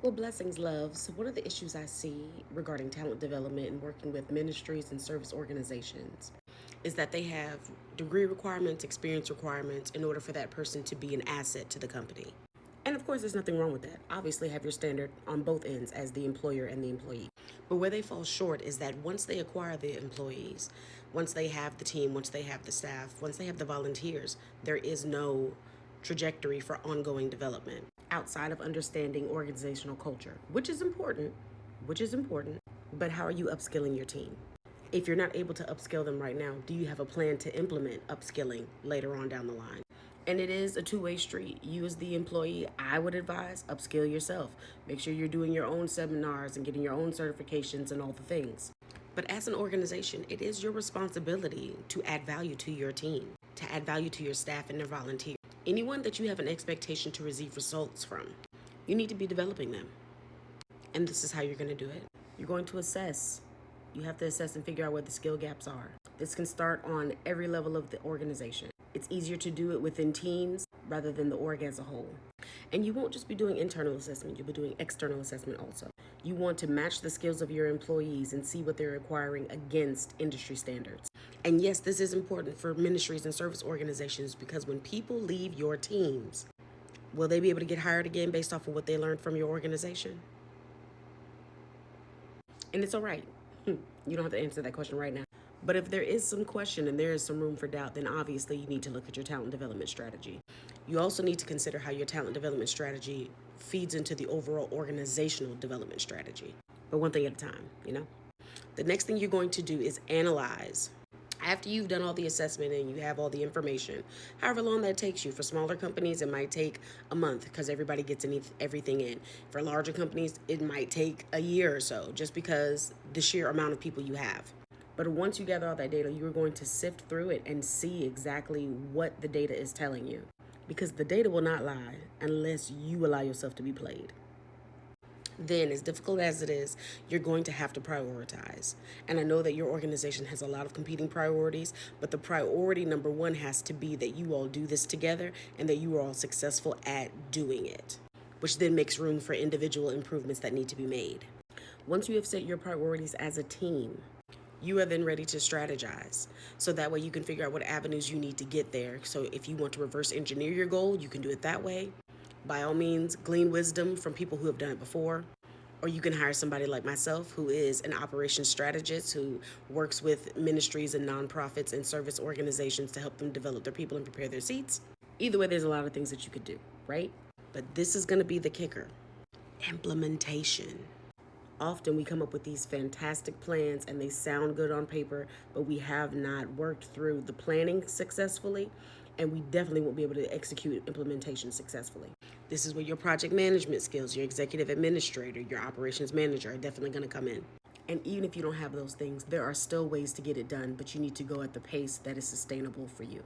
Well, blessings, loves. One of the issues I see regarding talent development and working with ministries and service organizations is that they have degree requirements, experience requirements in order for that person to be an asset to the company. And of course, there's nothing wrong with that. Obviously, have your standard on both ends as the employer and the employee. But where they fall short is that once they acquire the employees, once they have the team, once they have the staff, once they have the volunteers, there is no trajectory for ongoing development outside of understanding organizational culture, which is important, but how are you upskilling your team? If you're not able to upskill them right now, do you have a plan to implement upskilling later on down the line? And it is a two-way street. You as the employee, I would advise upskill yourself. Make sure you're doing your own seminars and getting your own certifications and all the things. But as an organization, it is your responsibility to add value to your team, to add value to your staff and their volunteers. Anyone that you have an expectation to receive results from, you need to be developing them. And this is how you're going to do it. You're going to assess. You have to assess and figure out where the skill gaps are. This can start on every level of the organization. It's easier to do it within teams rather than the org as a whole. And you won't just be doing internal assessment, you'll be doing external assessment also. You want to match the skills of your employees and see what they're acquiring against industry standards. And yes, this is important for ministries and service organizations because when people leave your teams, will they be able to get hired again based off of what they learned from your organization? And it's all right. You don't have to answer that question right now. But if there is some question and there is some room for doubt, then obviously you need to look at your talent development strategy. You also need to consider how your talent development strategy feeds into the overall organizational development strategy. But one thing at a time. The next thing you're going to do is analyze. After you've done all the assessment and you have all the information, however long that takes you. For smaller companies, it might take a month because everybody gets everything in. For larger companies, it might take a year or so just because the sheer amount of people you have. But once you gather all that data, you're going to sift through it and see exactly what the data is telling you. Because the data will not lie unless you allow yourself to be played. Then, as difficult as it is, you're going to have to prioritize. And I know that your organization has a lot of competing priorities, but the priority number one has to be that you all do this together and that you are all successful at doing it, which then makes room for individual improvements that need to be made. Once you have set your priorities as a team, you are then ready to strategize. So that way you can figure out what avenues you need to get there. So if you want to reverse engineer your goal, you can do it that way. By all means, glean wisdom from people who have done it before. Or you can hire somebody like myself who is an operations strategist who works with ministries and nonprofits and service organizations to help them develop their people and prepare their seats. Either way, there's a lot of things that you could do, right? But this is going to be the kicker: implementation. Often we come up with these fantastic plans and they sound good on paper, but we have not worked through the planning successfully, and we definitely won't be able to execute implementation successfully. This is where your project management skills, your executive administrator, your operations manager are definitely going to come in. And even if you don't have those things, there are still ways to get it done, but you need to go at the pace that is sustainable for you.